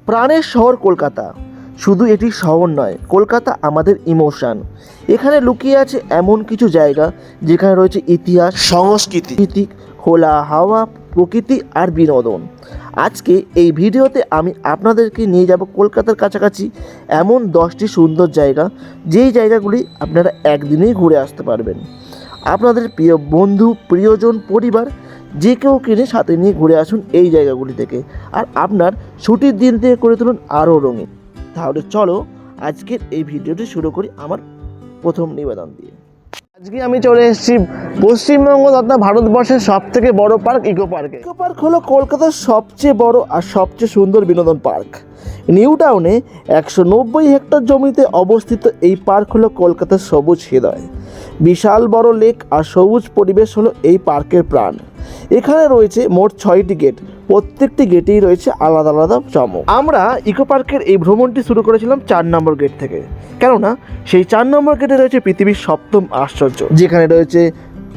প্রাণের শহর কলকাতা। শুধু এটি শহর নয়, কলকাতা আমাদের ইমোশন। এখানে লুকিয়ে আছে এমন কিছু জায়গা যেখানে রয়েছে ইতিহাস, সংস্কৃতি, খোলা হাওয়া, প্রকৃতি আর বিনোদন। আজকে এই ভিডিওতে আমি আপনাদেরকে নিয়ে যাব কলকাতার কাছাকাছি এমন 10টি সুন্দর জায়গা, যেই জায়গাগুলি আপনারা একদিনেই ঘুরে আসতে পারবেন। আপনাদের প্রিয় বন্ধু, প্রিয়জন, পরিবার যে কেউ কিনে সাথে নিয়ে ঘুরে আসুন এই জায়গাগুলি থেকে, আর আপনার ছুটির দিন থেকে করে তুলুন আরও রঙিন। তাহলে চলো আজকের এই ভিডিওটি শুরু করি আমার প্রথম নিবেদন দিয়ে। আজকে আমি চলে এসেছি পশ্চিমবঙ্গ তথা ভারতবর্ষের সবথেকে বড় পার্ক ইকো পার্কে। ইকো পার্ক হলো কলকাতার সবচেয়ে বড় আর সবচেয়ে সুন্দর বিনোদন পার্ক। নিউ টাউনে 190 হেক্টর জমিতে অবস্থিত এই পার্ক হলো কলকাতার সবুজ হৃদয়। বিশাল বড় লেক আর সবুজ পরিবেশ হলো এই পার্কের প্রাণ। এখানে রয়েছে মোট 6টি গেট, প্রত্যেকটি গেটেই রয়েছে আলাদা আলাদা চমক। আমরা ইকো পার্কের এই ভ্রমণটি শুরু করেছিলাম 4 নম্বর গেট থেকে, কেননা সেই 4 নম্বর গেটে রয়েছে পৃথিবীর 7ম আশ্চর্য, যেখানে রয়েছে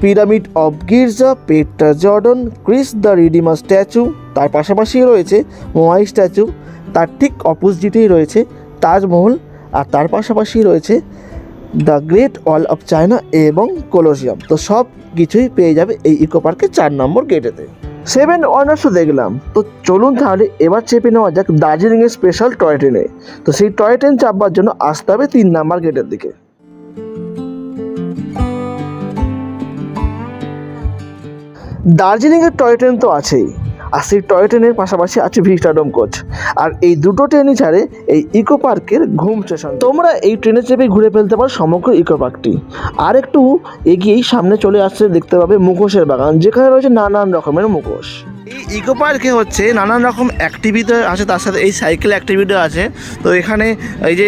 পিরামিড অফ গির্জা, Petra Jordan, Chris the redeemer statue. তার পাশাপাশি রয়েছে মোয়াই স্ট্যাচু, তার ঠিক অপোজিটেই রয়েছে তাজমহল, আর তার পাশাপাশি রয়েছে the great wall of China এবং কলোসিয়াম। তো সব কিছুই পেয়ে যাবে এই ইকো পার্কের 4 নম্বর গেটেতে। 7 ওয়ান্ডার্সও দেখলাম, তো চলুন তাহলে এবার চেপে নেওয়া যাক দার্জিলিংয়ের স্পেশাল টয় ট্রেনে। তো সেই টয় ট্রেন চাপবার জন্য আসতে হবে 3 নম্বর গেটের দিকে। দার্জিলিংয়ের টয় ট্রেন তো আছেই, আর সেই টয় ট্রেনের পাশাপাশি আছে ভিস্টাডোম কোচ, আর এই দুটো ট্রেনই ছাড়ে এই ইকো পার্কের ঘুম স্টেশন। তোমরা এই ট্রেনে চেপে ঘুরে ফেলতে পারো সমগ্র ইকো পার্কটি। আর একটু এগিয়েই সামনে চলে আসছে দেখতে পাবে মুখোশের বাগান, যেখানে রয়েছে নানান রকমের মুখোশ। এই ইকো পার্কে হচ্ছে নানান রকম অ্যাক্টিভিটি আছে, তার সাথে এই সাইকেল অ্যাক্টিভিটি আছে। তো এখানে এই যে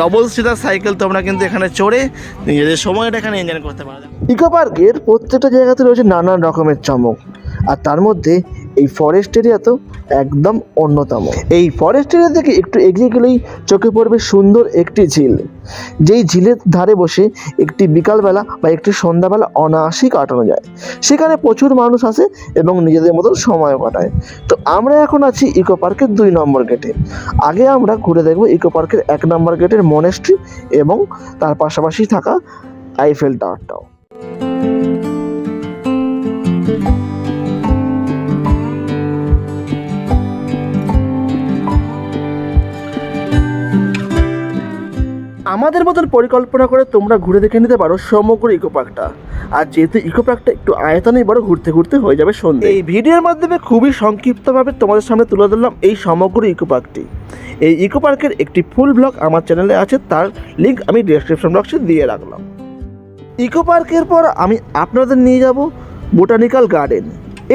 ডবল সিটার সাইকেল, তোমরা কিন্তু এখানে চড়ে নিজেদের সময়টা এখানে এনজয় করতে পারো। ইকো পার্কের প্রত্যেকটা জায়গাতে রয়েছে নানান রকমের চমক, আর তার মধ্যে এই ফরেস্ট এরিয়া তো একদম অন্যতম। এই ফরেস্ট এরিয়া থেকে একটু এগিয়ে গেলেই চোখে পড়বে সুন্দর একটি ঝিল, যেই ঝিলের ধারে বসে একটি বিকালবেলা বা একটি সন্ধ্যাবেলা অনায়াসেই কাটানো যায়। সেখানে প্রচুর মানুষ আসে এবং নিজেদের মতো সময় কাটায়। তো আমরা এখন আছি ইকো পার্কের 2 নম্বর গেটে। আগে আমরা ঘুরে দেখব ইকো পার্কের 1 নম্বর গেটের মনেস্ট্রি এবং তার পাশাপাশি থাকা আইফেল টাওয়ারটাও। আমাদের মতন পরিকল্পনা করে তোমরা ঘুরে দেখে নিতে পারো সমগ্র ইকো পার্কটা। আর যেহেতু ইকো পার্কটা একটু আয়তনেই বড়, ঘুরতে ঘুরতে হয়ে যাবে সন্ধ্যে। এই ভিডিওর মাধ্যমে খুবই সংক্ষিপ্তভাবে তোমাদের সামনে তুলে ধরলাম এই সমগ্র ইকো পার্কটি। এই ইকো পার্কের একটি ফুল ব্লগ আমার চ্যানেলে আছে, তার লিঙ্ক আমি ডেসক্রিপশন বক্সে দিয়ে রাখলাম। ইকো পার্কের পর আমি আপনাদের নিয়ে যাব বোটানিক্যাল গার্ডেন।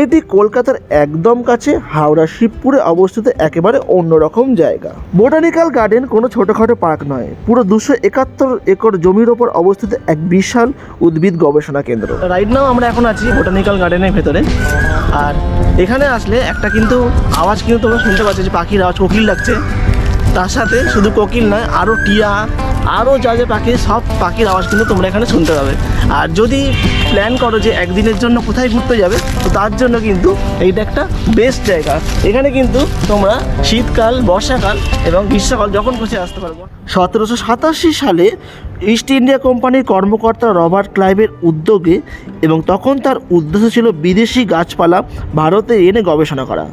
এটি কলকাতার একদম কাছে হাওড়া শিবপুরে অবস্থিত একেবারে অন্যরকম জায়গা। বোটানিক্যাল গার্ডেন কোনো ছোটোখাটো পার্ক নয়, পুরো 271 একর জমির ওপর অবস্থিত এক বিশাল উদ্ভিদ গবেষণা কেন্দ্র। রাইট নাও আমরা এখন আছি বোটানিক্যাল গার্ডেনের ভেতরে, আর এখানে আসলে একটা কিন্তু আওয়াজ কিন্তু তোমরা শুনতে পাচ্ছ, যে পাখির আওয়াজ, কোকিল ডাকছে। তার সাথে শুধু কোকিল নয়, আরও টিয়া, আরও যা যা পাখি, সব পাখির আওয়াজ কিন্তু তোমরা এখানে শুনতে পাবে। আর যদি প্ল্যান করো যে একদিনের জন্য কোথায় ঘুরতে যাবে, তো তার জন্য কিন্তু এইটা একটা বেস্ট জায়গা। এখানে কিন্তু তোমরা শীতকাল, বর্ষাকাল এবং গ্রীষ্মকাল যখন খুশি আসতে পারবো। 1787 সালে ইস্ট ইন্ডিয়া কোম্পানির কর্মকর্তা রবার্ট ক্লাইভের উদ্যোগে, এবং তখন তার উদ্দেশ্য ছিল বিদেশি গাছপালা ভারতে এনে গবেষণা করা।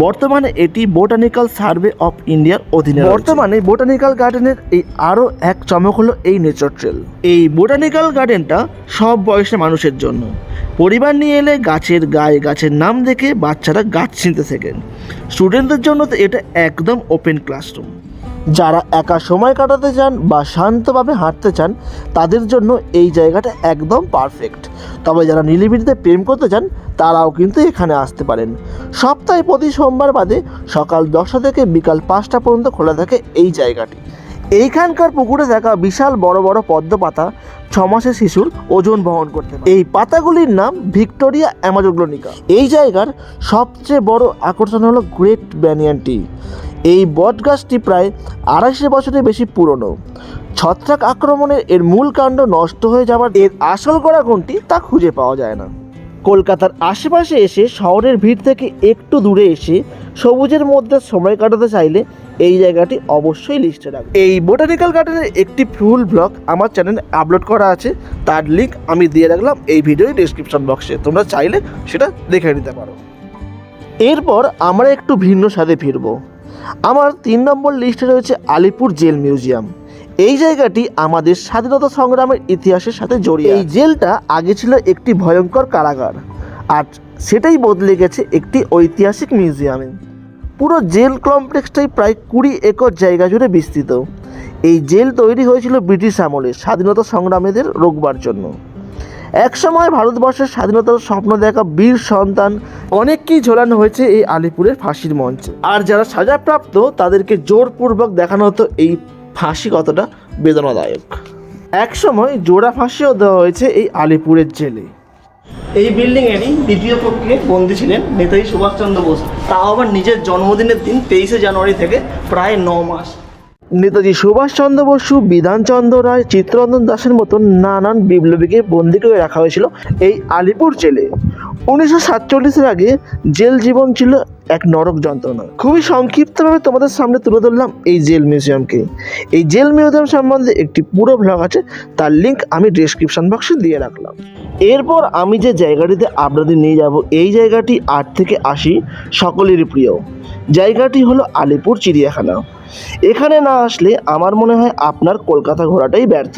বর্তমানে এটি বোটানিক্যাল সার্ভে অফ ইন্ডিয়ার অধীনে। বর্তমানে বোটানিক্যাল গার্ডেনের এই আরও এক চমক হলো এই নেচার ট্রেল। এই বোটানিক্যাল গার্ডেনটা সব বয়সের মানুষের জন্য। পরিবার নিয়ে এলে গাছের গায়ে গাছের নাম দেখে বাচ্চারা গাছ চিনতে শেখেন। স্টুডেন্টদের জন্য তো এটা একদম ওপেন ক্লাসরুম। যারা একা সময় কাটাতে চান বা শান্তভাবে হাঁটতে চান, তাদের জন্য এই জায়গাটা একদম পারফেক্ট। তবে যারা নিরিবিলিতে প্রেম করতে চান, তারাও কিন্তু এখানে আসতে পারেন। সপ্তাহে প্রতি সোমবার বাদে সকাল 10টা থেকে বিকাল 5টা পর্যন্ত খোলা থাকে এই জায়গাটি। এইখানকার পুকুরে থাকা বিশাল বড় বড় পদ্ম পাতা 6 মাসের শিশুর ওজন বহন করতে পারে। এই পাতাগুলির নাম ভিক্টোরিয়া অ্যামাজোগ্লোনিকা। এই জায়গার সবচেয়ে বড় আকর্ষণ হলো গ্রেট ব্যানিয়ান টি। এই বট গাছটি প্রায় 250 বছরের বেশি পুরনো। ছত্রাক আক্রমণে এর মূল কাণ্ড নষ্ট হয়ে যাবার এর আসল গোড়া কোনটি তা খুঁজে পাওয়া যায় না। কলকাতার আশেপাশে এসে শহরের ভিড় থেকে একটু দূরে এসে সবুজের মধ্যে সময় কাটাতে চাইলে এই জায়গাটি অবশ্যই লিস্টে রাখবেন। এই বোটানিক্যাল গার্ডেনের একটি ফুল ব্লগ আমার চ্যানেলে আপলোড করা আছে, তার লিঙ্ক আমি দিয়ে রাখলাম এই ভিডিওর ডেসক্রিপশন বক্সে, তোমরা চাইলে সেটা দেখে নিতে পারো। এরপর আমরা একটু ভিন্ন স্বাদে ফিরব। আমার 3 নম্বর লিস্টে রয়েছে আলিপুর জেল মিউজিয়াম। এই জায়গাটি আমাদের স্বাধীনতা সংগ্রামের ইতিহাসের সাথে জড়িয়ে। এই জেলটা আগে ছিল একটি ভয়ঙ্কর কারাগার, আর সেটাই বদলে গেছে একটি ঐতিহাসিক মিউজিয়ামে। পুরো জেল কমপ্লেক্সটাই প্রায় 20 একর জায়গা জুড়ে বিস্তৃত। এই জেল তৈরি হয়েছিল ব্রিটিশ আমলে স্বাধীনতা সংগ্রামীদের রোকবার জন্য। একসময় ভারতবর্ষের স্বাধীনতার স্বপ্ন দেখা বীর সন্তান অনেককেই ঝোলানো হয়েছে এই আলিপুরের ফাঁসির মঞ্চে। আর যারা সাজাপ্রাপ্ত তাদেরকে জোরপূর্বক দেখানো হতো এই ফাঁসি কতটা বেদনাদায়ক। একসময় জোড়া ফাঁসিও দেওয়া হয়েছে এই আলিপুরের জেলে। এই বিল্ডিংয়েরই দ্বিতীয় কক্ষে বন্দী ছিলেন নেতাজি সুভাষচন্দ্র বোস, তাও আবার নিজের জন্মদিনের দিন 23শে জানুয়ারি থেকে প্রায় 9 মাস। নেতাজি সুভাষচন্দ্র বসু, বিধানচন্দ্র রায়, চিত্তরঞ্জন দাসের মতন নানান বিপ্লবীকে বন্দী করে রাখা হয়েছিল এই আলিপুর জেলে। 1947-এর আগে জেল জীবন ছিল এক নরক যন্ত্রণা। খুবই সংক্ষিপ্তভাবে তোমাদের সামনে তুলে ধরলাম এই জেল মিউজিয়ামকে। এই জেল মিউজিয়াম সম্বন্ধে একটি পুরো ব্লগ আছে, তার লিঙ্ক আমি ডেসক্রিপশন বক্সে দিয়ে রাখলাম। এরপর আমি যে জায়গাটিতে আপনাদের নিয়ে যাব, এই জায়গাটি 8 থেকে 80 সকলেরই প্রিয়। জায়গাটি হলো আলিপুর চিড়িয়াখানা। এখানে না আসলে আমার মনে হয় আপনার কলকাতা ঘোরাটাই ব্যর্থ।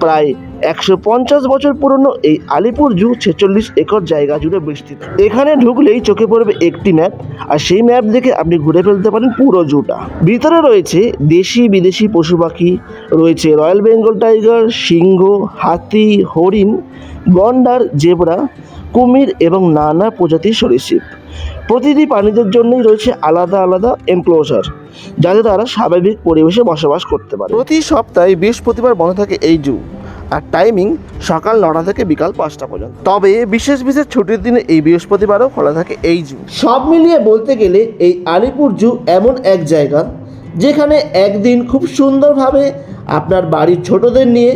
প্রায় 150 বছর পুরনো এই আলিপুর জু 46 একর জায়গা জুড়ে বিস্তৃত। এখানে ঢুকলেই চোখে পড়বে একটি ম্যাপ, আর সেই ম্যাপ দেখে আপনি ঘুরে ফেলতে পারেন পুরো জুটা। ভিতরে রয়েছে দেশি বিদেশি পশু পাখি, রয়েছে রয়্যাল বেঙ্গল টাইগার, সিংহ, হাতি, হরিণ, গন্ডার, জেব্রা, কুমির এবং নানা প্রজাতির সরীসৃপ। প্রতিটি প্রাণীদের জন্যই রয়েছে আলাদা আলাদা এনক্লোজার, যাতে তারা স্বাভাবিক পরিবেশে বসবাস করতে পারে। প্রতি সপ্তাহে বৃহস্পতিবার বন্ধ থাকে এই জু, আর টাইমিং সকাল 9টা থেকে বিকাল 5টা পর্যন্ত। তবে বিশেষ বিশেষ ছুটির দিনে এই বৃহস্পতিবারও খোলা থাকে এই জু। সব মিলিয়ে বলতে গেলে এই আলিপুর জু এমন এক জায়গা যেখানে একদিন খুব সুন্দরভাবে আপনার বাড়ির ছোটদের নিয়ে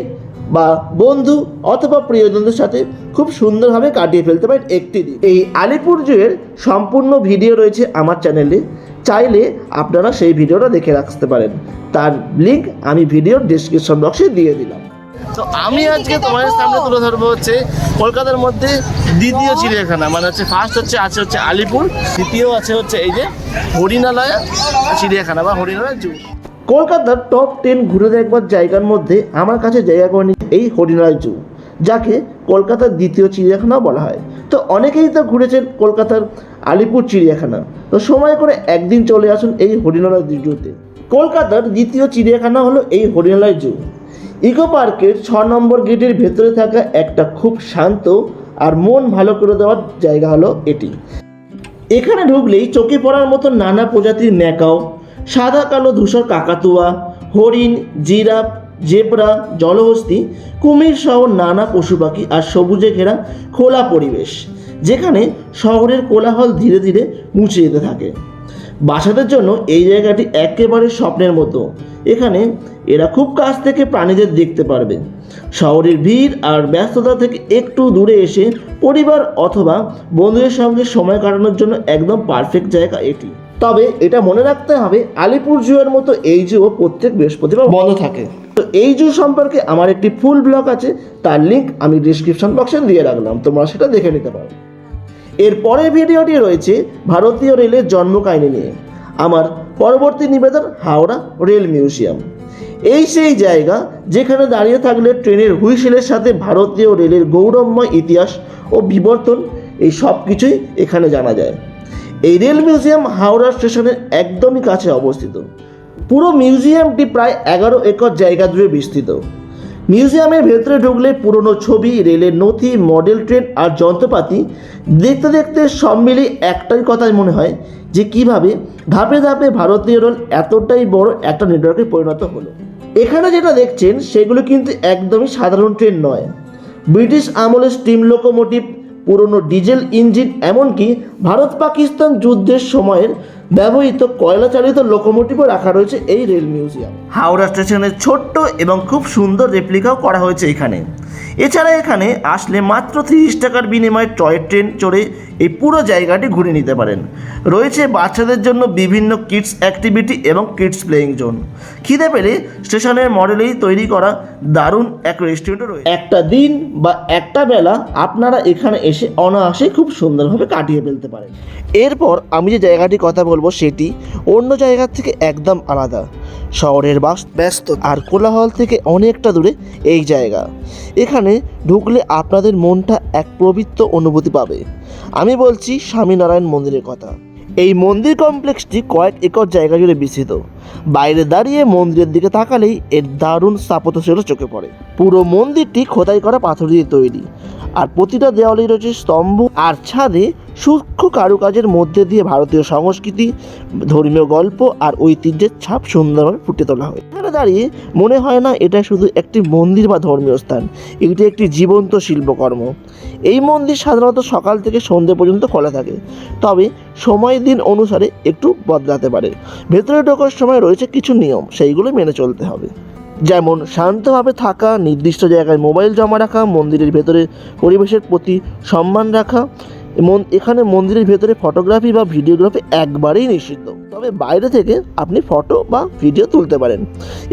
বা বন্ধু অথবা প্রিয়জনদের সাথে খুব সুন্দরভাবে কাটিয়ে ফেলতে পারেন একটি দিন। এই আলিপুর জুয়ের সম্পূর্ণ ভিডিও রয়েছে আমার চ্যানেলে, চাইলে আপনারা সেই ভিডিওটা দেখে রাখতে পারেন। তার লিঙ্ক আমি ভিডিওর ডেসক্রিপশন বক্সে দিয়ে দিলাম। তো আমি আজকে তোমাদের সামনে তুলে ধরবো হচ্ছে কলকাতার মধ্যে দ্বিতীয় চিড়িয়াখানা, মানে হচ্ছে ফার্স্ট হচ্ছে আলিপুর, দ্বিতীয় হচ্ছে এই যে হরিণালয় চিড়িয়াখানা বা হরিণালয় জু। কলকাতার টপ 10 ঘুরে দেখবার জায়গার মধ্যে আমার কাছে জায়গা করে নিচ্ছে এই হরিণালয় জু, যাকে কলকাতার দ্বিতীয় চিড়িয়াখানাও বলা হয়। তো অনেকেই তো ঘুরেছেন কলকাতার আলিপুর চিড়িয়াখানা, তো সময় করে একদিন চলে আসুন এই হরিণালয় জুতে। কলকাতার দ্বিতীয় চিড়িয়াখানা হলো এই হরিণালয় জু। ইকো পার্কের 6 নম্বর গেটের ভেতরে থাকা একটা খুব শান্ত আর মন ভালো করে দেওয়ার জায়গা হলো এটি। এখানে ঢুকলেই চোখে পড়ার মতো নানা প্রজাতির ম্যাকাও, সাদা কালো ধূসর কাকাতুয়া, হরিণ, জিরাফ, জেব্রা, জলহস্তি, কুমির সহ নানা পশু পাখি আর সবুজে ঘেরা খোলা পরিবেশ, যেখানে শহরের কোলাহল ধীরে ধীরে মুছে যেতে থাকে। বাসাদের জন্য এই জায়গাটি একেবারে স্বপ্নের মতো। এখানে এরা খুব কাছ থেকে প্রাণীদের দেখতে পারবে। শহরের ভিড় আর ব্যস্ততা থেকে একটু দূরে এসে পরিবার অথবা বন্ধুদের সঙ্গে সময় কাটানোর জন্য একদম পারফেক্ট জায়গা এটি। তবে এটা মনে রাখতে হবে, আলিপুর জুয়ের মতো এই জুও প্রত্যেক বৃহস্পতিবার বন্ধ থাকে। তো এই জু সম্পর্কে আমার একটি ফুল ব্লগ আছে, তার লিঙ্ক আমি ডিসক্রিপশন বক্সে দিয়ে রাখলাম, তোমরা সেটা দেখে নিতে পারো। এর পরের ভিডিওটি রয়েছে ভারতীয় রেলের জন্মকাহিনী নিয়ে। আমার পরবর্তী নিবেদন হাওড়া রেল মিউজিয়াম। এই সেই জায়গা যেখানে দাঁড়িয়ে থাকলে ট্রেনের হুইসেলের সাথে ভারতীয় রেলের গৌরবময় ইতিহাস ও বিবর্তন এই সব কিছুই এখানে জানা যায়। এই রেল মিউজিয়াম হাওড়া স্টেশনের একদমই কাছে অবস্থিত। পুরো মিউজিয়ামটি প্রায় 11 একর জায়গা জুড়ে বিস্তৃত। মিউজিয়ামের ভেতরে ঢুকলে পুরনো ছবি, রেলের নথি, মডেল ট্রেন আর যন্ত্রপাতি দেখতে দেখতে সব মিলিয়ে একটাই কথাই মনে হয় যে কীভাবে ধাপে ধাপে ভারতীয় রেল এতটাই বড় একটা নেটওয়ার্কে পরিণত হলো। এখানে যেটা দেখছেন সেগুলো কিন্তু একদমই সাধারণ ট্রেন নয়। ব্রিটিশ আমলের স্টিম লোকোমোটিভ, পুরনো ডিজেল ইঞ্জিন, এমনকি ভারত পাকিস্তান যুদ্ধের সময়ের ব্যবহৃত কয়লা চালিত লোকোমোটিভও রাখা রয়েছে এই রেল মিউজিয়াম। হাওড়া স্টেশনের ছোট্ট এবং খুব সুন্দর রেপ্লিকাও করা হয়েছে এখানে। এছাড়া এখানে আসলে মাত্র 30 টাকার বিনিময়ে টয় ট্রেন চড়ে এই পুরো জায়গাটি ঘুরে নিতে পারেন। রয়েছে বাচ্চাদের জন্য বিভিন্ন কিডস অ্যাক্টিভিটি এবং কিডস প্লেয়িং জোন। খিদে পেলে স্টেশনের মডেলেই তৈরি করা দারুণ এক রেস্টুরেন্টও রয়েছে। একটা দিন বা একটা বেলা আপনারা এখানে এসে অনায়াসে খুব সুন্দরভাবে কাটিয়ে ফেলতে পারেন। এরপর আমি যে জায়গাটির কথা বলবো সেটি অন্য জায়গার থেকে একদম আলাদা। শহরের ব্যস্ত আর কোলাহল থেকে অনেকটা দূরে এই জায়গা। এখানে ঢুকলে আপনাদের মনটা এক পবিত্র অনুভূতি পাবে। আমি বলছি স্বামীনারায়ণ মন্দিরের কথা। এই মন্দির কমপ্লেক্সটি কয়েক একর জায়গা জুড়ে বিস্তৃত। বাইরে দাঁড়িয়ে মন্দিরের দিকে তাকালেই এর দারুণ স্থাপত্যশৈলী চোখে পড়ে। পুরো মন্দিরটি খোদাই করা পাথর দিয়ে তৈরি, আর প্রতিটা দেওয়ালে রয়েছে স্তম্ভ আর ছাদে সূক্ষ্ম কারুকাজের মধ্যে দিয়ে ভারতীয় সংস্কৃতি, ধর্মীয় গল্প আর ঐতিহ্যের ছাপ সুন্দরভাবে ফুটে তোলা হয়। এখানে দাঁড়িয়ে মনে হয় না এটা শুধু একটি মন্দির বা ধর্মীয় স্থান, এটি একটি জীবন্ত শিল্পকর্ম। এই মন্দির সাধারণত সকাল থেকে সন্ধ্যে পর্যন্ত খোলা থাকে, তবে সময় দিন অনুসারে একটু বদলাতে পারে। ভেতরে ঢোকার সময় রয়েছে কিছু নিয়ম, সেইগুলো মেনে চলতে হবে। যেমন শান্তভাবে থাকা, নির্দিষ্ট জায়গায় মোবাইল জমা রাখা, মন্দিরের ভেতরে পরিবেশের প্রতি সম্মান রাখা। এখানে মন্দিরের ভেতরে ফটোগ্রাফি বা ভিডিওগ্রাফি একবারেই নিষিদ্ধ, তবে বাইরে থেকে আপনি ফটো বা ভিডিও তুলতে পারেন।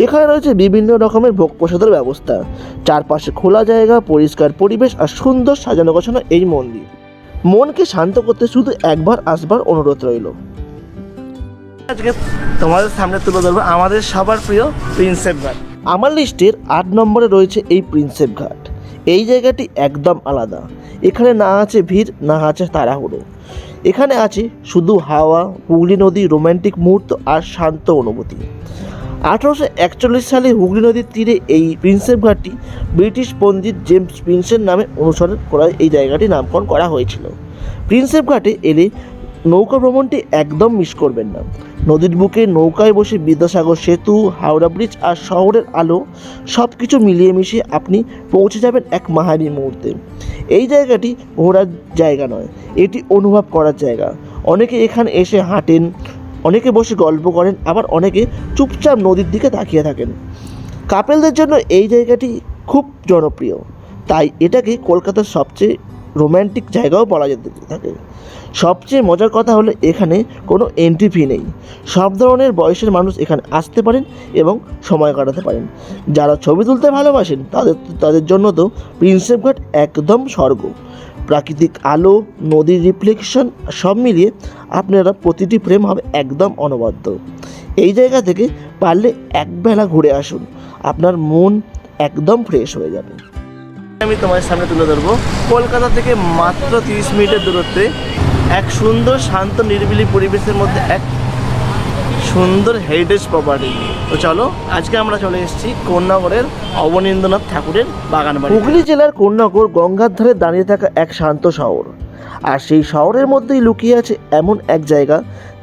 এখানে রয়েছে বিভিন্ন রকমের ভোগ প্রসাদের ব্যবস্থা। চারপাশে খোলা জায়গা, পরিষ্কার পরিবেশ আর সুন্দর সাজানো গোছানো এই মন্দির। মনকে শান্ত করতে শুধু একবার আসবার অনুরোধ রইল। আজকে তোমাদের সামনে তুলে ধরবো আমাদের সবার প্রিয় প্রিন্সেপ ঘাট। আমার লিস্টের 8 নম্বরে রয়েছে এই প্রিন্সেপ ঘাট। এই জায়গাটি একদম আলাদা। এখানে না আছে ভিড়, না আছে তাড়াহুড়ো। এখানে আছে শুধু হাওয়া, হুগলি নদী, রোম্যান্টিক মুহূর্ত আর শান্ত অনুভূতি। 1841 সালে হুগলি নদীর তীরে এই প্রিন্সেপ ঘাটটি ব্রিটিশ পণ্ডিত জেমস প্রিন্সের নামে অনুসরণ করা এই জায়গাটির নামকরণ করা হয়েছিল। প্রিন্সেপ ঘাটে এলে নৌকা ভ্রমণটি একদম মিস করবেন না। নদীর বুকে নৌকায় বসে বিদ্যাসাগর সেতু, হাওড়া ব্রিজ আর শহরের আলো সব কিছু মিলিয়ে মিশিয়ে আপনি পৌঁছে যাবেন এক মায়াবী মুহূর্তে। এই জায়গাটি ঘোরার জায়গা নয়, এটি অনুভব করার জায়গা। অনেকে এখানে এসে হাঁটেন, অনেকে বসে গল্প করেন, আবার অনেকে চুপচাপ নদীর দিকে তাকিয়ে থাকেন। কাপেলদের জন্য এই জায়গাটি খুব জনপ্রিয়, তাই এটাকে কলকাতার সবচেয়ে রোম্যান্টিক জায়গাও বলা যেতে থাকে। সবচেয়ে মজার কথা হলো এখানে কোনো এন্ট্রি ফি নেই। সব ধরনের বয়সের মানুষ এখানে আসতে পারেন এবং সময় কাটাতে পারেন। যারা ছবি তুলতে ভালোবাসেন তাদের জন্য তো প্রিন্সেপ ঘাট একদম স্বর্গ। প্রাকৃতিক আলো, নদীর রিফ্লেকশন সব মিলিয়ে আপনারা প্রতিটি ফ্রেম হবে একদম অনবদ্য। এই জায়গা থেকে পারলে একবেলা ঘুরে আসুন, আপনার মন একদম ফ্রেশ হয়ে যাবে। আমি তোমার সামনে তুলে ধরবো কলকাতা থেকে মাত্র 30 মিনিটের দূরত্বে এক সুন্দর শান্ত নিরিবিলি পরিবেশের মধ্যে এক সুন্দর হেরিটেজ প্রপার্টি। তো চলো, আজকে আমরা চলে এসেছি কোন্নগরের অবনীন্দ্রনাথ ঠাকুরের বাগান বাড়ি। হুগলি জেলার কোন্নগর গঙ্গার ধারে দাঁড়িয়ে থাকা এক শান্ত শহর, আর সেই শহরের মধ্যেই লুকিয়ে আছে এমন এক জায়গা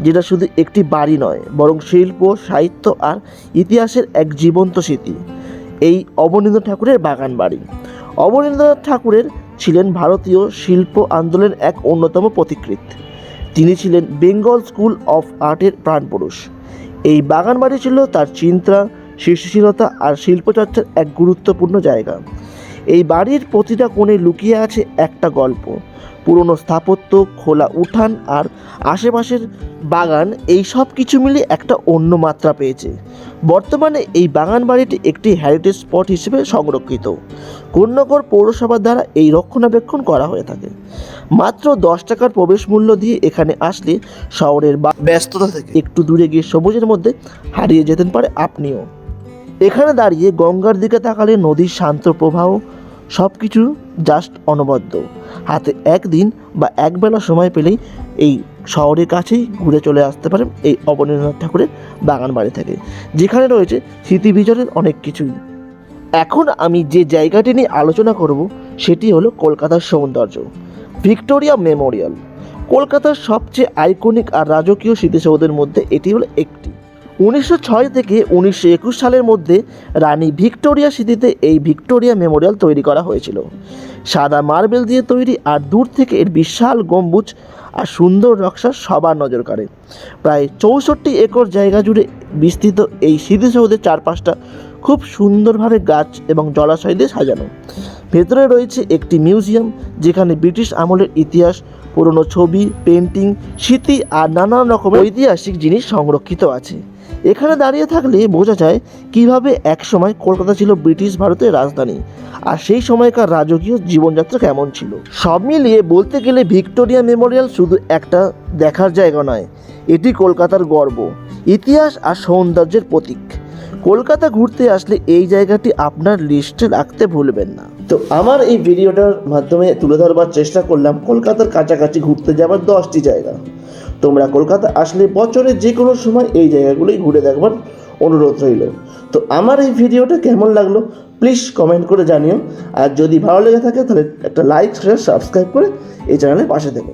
যেটা শুধু একটি বাড়ি নয়, বরং শিল্প, সাহিত্য আর ইতিহাসের এক জীবন্ত স্মৃতি। এই অবনীন্দ্রনাথ ঠাকুরের বাগান বাড়ি। অবনীন্দ্রনাথ ঠাকুরের ছিলেন ভারতীয় শিল্প আন্দোলনের এক অন্যতম পথিকৃৎ। তিনি ছিলেন বেঙ্গল স্কুল অফ আর্টের প্রাণপুরুষ। এই বাগান বাড়ি ছিল তার চিন্তা, সৃষ্টিশীলতা আর শিল্পচর্চার এক গুরুত্বপূর্ণ জায়গা। এই বাড়ির প্রতিটা কোণে লুকিয়ে আছে একটা গল্প। পুরনো স্থাপত্য, খোলা উঠান আর আশেপাশের বাগান, এই সব কিছু মিলে একটা অন্য মাত্রা পেয়েছে। বর্তমানে এই বাগান বাড়িটি একটি হেরিটেজ স্পট হিসেবে সংরক্ষিত। কোন্নগর পৌরসভার দ্বারা এই রক্ষণাবেক্ষণ করা হয়ে থাকে। মাত্র 10 টাকার প্রবেশ মূল্য দিয়ে এখানে আসলে শহরের ব্যস্ততা থেকে একটু দূরে গিয়ে সবুজের মধ্যে হারিয়ে যেতেন পারে আপনিও। এখানে দাঁড়িয়ে গঙ্গার দিকে তাকালে নদীর শান্ত প্রবাহ সব কিছু জাস্ট অনবদ্য। হাতে একদিন বা একবেলা সময় পেলেই এই শহরের কাছেই ঘুরে চলে আসতে পারেন এই অবনীন্দ্রনাথ ঠাকুরের বাগান বাড়ি থেকে, যেখানে রয়েছে স্মৃতিবিজড়ের অনেক কিছুই। এখন আমি যে জায়গাটি নিয়ে আলোচনা করব সেটি হলো কলকাতার সৌন্দর্য, ভিক্টোরিয়া মেমোরিয়াল। কলকাতার সবচেয়ে আইকনিক আর রাজকীয় স্মৃতিসৌধের মধ্যে এটি হলো একটি। 1906 থেকে 1921 সালের মধ্যে রানী ভিক্টোরিয়া স্মৃতিতে এই ভিক্টোরিয়া মেমোরিয়াল তৈরি করা হয়েছিল। সাদা মার্বেল দিয়ে তৈরি, আর দূর থেকে এর বিশাল গম্বুজ আর সুন্দর নকশা সবার নজর কাড়ে। প্রায় 64 একর জায়গা জুড়ে বিস্তৃত এই স্মৃতিসৌধের চারপাশটা খুব সুন্দরভাবে গাছ এবং জলাশয় দিয়ে সাজানো। ভেতরে রয়েছে একটি মিউজিয়াম, যেখানে ব্রিটিশ আমলের ইতিহাস, পুরনো ছবি, পেন্টিং, স্মৃতি আর নানান রকমের ঐতিহাসিক জিনিস সংরক্ষিত আছে। এখানে দাঁড়িয়ে থাকলে বোঝা যায় কিভাবে একসময় কলকাতা ছিল ব্রিটিশ ভারতের রাজধানী, আর সেই সময়কার রাজকীয় জীবনযাত্রা কেমন ছিল। সব মিলিয়ে বলতে গেলে ভিক্টোরিয়া মেমোরিয়াল শুধু একটা দেখার জায়গা নয়, এটি কলকাতার গর্ব, ইতিহাস আর সৌন্দর্যের প্রতীক। কলকাতা ঘুরতে আসলে এই জায়গাটি আপনার লিস্টে রাখতে ভুলবেন না। তো আমার এই ভিডিওটার মাধ্যমে তুলে ধরবার চেষ্টা করলাম কলকাতার কাছাকাছি ঘুরতে যাওয়ার 10টি জায়গা। তোমরা কলকাতা আসলে বছরে যে কোনো সময় এই জায়গাগুলোই ঘুরে দেখবার অনুরোধ রইল। তো আমার এই ভিডিওটা কেমন লাগলো প্লিজ কমেন্ট করে জানিও, আর যদি ভালো লেগে থাকে তাহলে একটা লাইক, শেয়ার, সাবস্ক্রাইব করে এই চ্যানেলের পাশে থেকো।